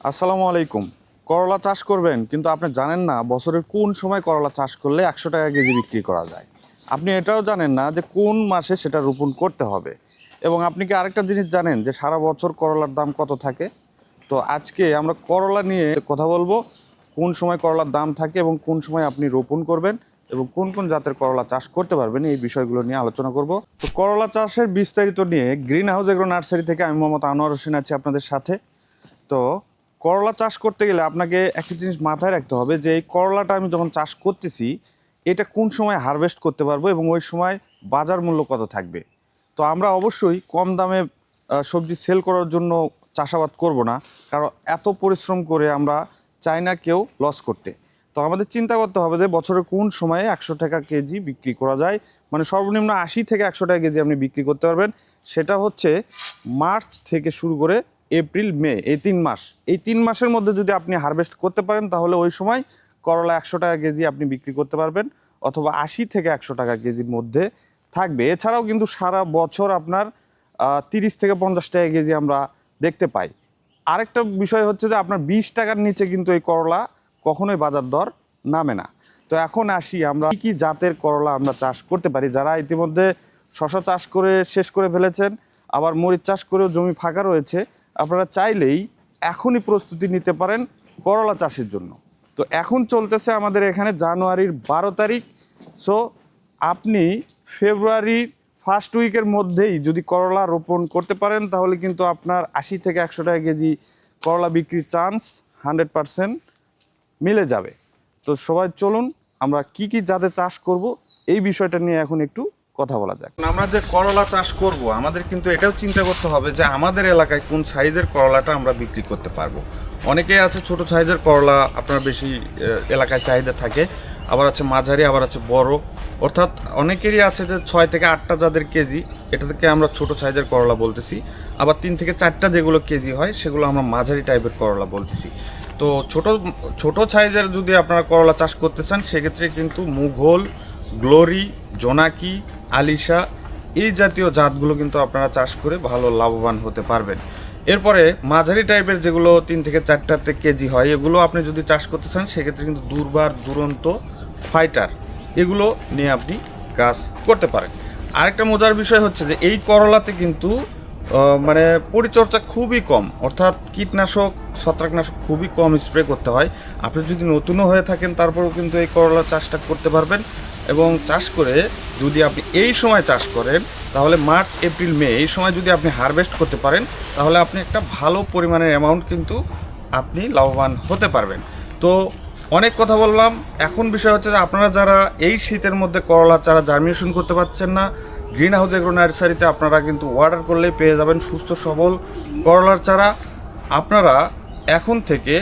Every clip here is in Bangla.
আসসালামু আলাইকুম। করলা চাষ করবেন, কিন্তু আপনি জানেন না বছরের কোন সময় করলা চাষ করলে 100 টাকা কেজি বিক্রি করা যায়। আপনি এটাও জানেন না যে কোন মাসে সেটা রোপণ করতে হবে। এবং আপনি কি আরেকটা জিনিস জানেন যে সারা বছর করলার দাম কত থাকে? তো আজকে আমরা করলা নিয়ে কথা বলবো, কোন সময় করলার দাম থাকে এবং কোন সময় আপনি রোপণ করবেন এবং কোন কোন জাতের করলা চাষ করতে পারবেন, এই বিষয়গুলো নিয়ে আলোচনা করব। তো করলা চাষের বিস্তারিত নিয়ে গ্রিন হাউস এগ্রো নার্সারি থেকে আমি মোহাম্মদ আনোয়ার হোসেন আছি আপনাদের সাথে। তো করলা চাষ করতে গেলে আপনাকে একটা জিনিস মাথায় রাখতে হবে যে এই করলাটা আমি যখন চাষ করতেছি এটা কোন সময় হারভেস্ট করতে পারবো এবং ওই সময় বাজার মূল্য কত থাকবে। তো আমরা অবশ্যই কম দামে সবজি সেল করার জন্য চাষাবাদ করব না, কারণ এত পরিশ্রম করে আমরা চাই না কেউ লস করতে। তো আমাদের চিন্তা করতে হবে যে বছরের কোন সময়ে 100 টাকা কেজি বিক্রি করা যায়, মানে সর্বনিম্ন 80 থেকে 100 টাকা কেজি আপনি বিক্রি করতে পারবেন। সেটা হচ্ছে মার্চ থেকে শুরু করে এপ্রিল মে, এই 3 মাস। এই 3 মাসের মধ্যে যদি আপনি হারভেস্ট করতে পারেন তাহলে ওই সময় করলা 100 টাকা কেজি আপনি বিক্রি করতে পারবেন, অথবা 80 থেকে 100 টাকা কেজির মধ্যে থাকবে। এছাড়াও কিন্তু সারা বছর আপনার 30 থেকে 50 টাকা কেজি আমরা দেখতে পাই। আরেকটা বিষয় হচ্ছে যে আপনার 20 টাকার নিচে কিন্তু এই করলা কখনোই বাজার দর নামে না। তো এখন আসি আমরা কী কী জাতের করলা আমরা চাষ করতে পারি। যারা ইতিমধ্যে শশা চাষ করে শেষ করে ফেলেছেন, আবার মরিচ চাষ করেও জমি ফাঁকা রয়েছে, আপনারা চাইলেই এখনই প্রস্তুতি নিতে পারেন করলা চাষের জন্য। তো এখন চলতেছে আমাদের এখানে জানুয়ারির 12 তারিখ। সো আপনি ফেব্রুয়ারির ফার্স্ট উইকের মধ্যেই যদি করলা রোপণ করতে পারেন তাহলে কিন্তু আপনার 80 থেকে 100 টাকা কেজি করলা বিক্রির চান্স 100% মিলে যাবে। তো সবাই চলুন আমরা কি কি জাতের চাষ করব এই বিষয়টা নিয়ে এখন একটু কথা বলা যাক। আমরা যে করলা চাষ করব আমাদের কিন্তু এটাও চিন্তা করতে হবে যে আমাদের এলাকায় কোন সাইজের করলাটা আমরা বিক্রি করতে পারবো। অনেকেই আছে ছোট সাইজের করলা আপনার বেশি এলাকায় চাহিদা থাকে, আবার আছে মাঝারি, আবার আছে বড়। অর্থাৎ অনেকেরই আছে যে 6 থেকে 8টা যাদের কেজি, এটা থেকে আমরা ছোট সাইজের করলা বলতেছি। আবার 3 থেকে 4টা যেগুলো কেজি হয় সেগুলো আমরা মাঝারি টাইপের করলা বলতেছি। তো ছোট সাইজের যদি আপনারা করলা চাষ করতে চান সেক্ষেত্রে কিন্তু মুঘল, গ্লোরি, জোনাকি, আলিশা এই জাতীয় জাতগুলো কিন্তু আপনারা চাষ করে ভালো লাভবান হতে পারবেন। এরপরে মাঝারি টাইপের যেগুলো 3 থেকে 4টাতে কেজি হয় এগুলো আপনি যদি চাষ করতে চান সেক্ষেত্রে কিন্তু দুর্বার, দুরন্ত, ফাইটার এগুলো নিয়ে আপনি কাজ করতে পারেন। আরেকটা মজার বিষয় হচ্ছে যে এই করলাতে কিন্তু মানে পরিচর্যা খুবই কম, অর্থাৎ কীটনাশক, ছত্রাকনাশক খুবই কম স্প্রে করতে হয়। আপনি যদি নতুনও হয়ে থাকেন তারপরেও কিন্তু এই করলা চাষটা করতে পারবেন। এবং চাষ করে যদি আপনি এই সময় চাষ করেন তাহলে মার্চ, এপ্রিল, মে এই সময় যদি আপনি হারভেস্ট করতে পারেন তাহলে আপনি একটা ভালো পরিমাণের অ্যামাউন্ট কিন্তু আপনি লাভবান হতে পারবেন। তো অনেক কথা বললাম, এখন বিষয় হচ্ছে যে আপনারা যারা এই শীতের মধ্যে করলা চারা জার্মিনেশন করতে পারছেন না, গ্রিন হাউস এগ্রো নার্সারিতে আপনারা কিন্তু অর্ডার করলেই পেয়ে যাবেন সুস্থ সবল করলার চারা। আপনারা এখন থেকে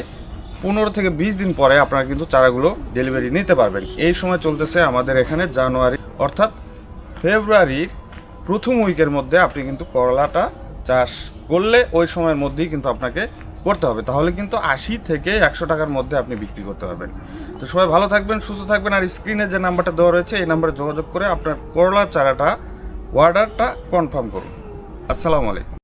15 থেকে 20 দিন পরে আপনারা কিন্তু চারাগুলো ডেলিভারি নিতে পারবেন। এই সময় চলতেছে আমাদের এখানে জানুয়ারি, অর্থাৎ ফেব্রুয়ারির প্রথম উইকের মধ্যে আপনি কিন্তু করলাটা চাষ করলে ওই সময়ের মধ্যেই কিন্তু আপনাকে করতে হবে, তাহলে কিন্তু 80 থেকে 100 টাকার মধ্যে আপনি বিক্রি করতে পারবেন। তো সবাই ভালো থাকবেন, সুস্থ থাকবেন, আর স্ক্রিনে যে নাম্বারটা দেওয়া রয়েছে এই নাম্বারে যোগাযোগ করে আপনার করলা চারাটা অর্ডারটা কনফার্ম করুন। আসসালামু আলাইকুম।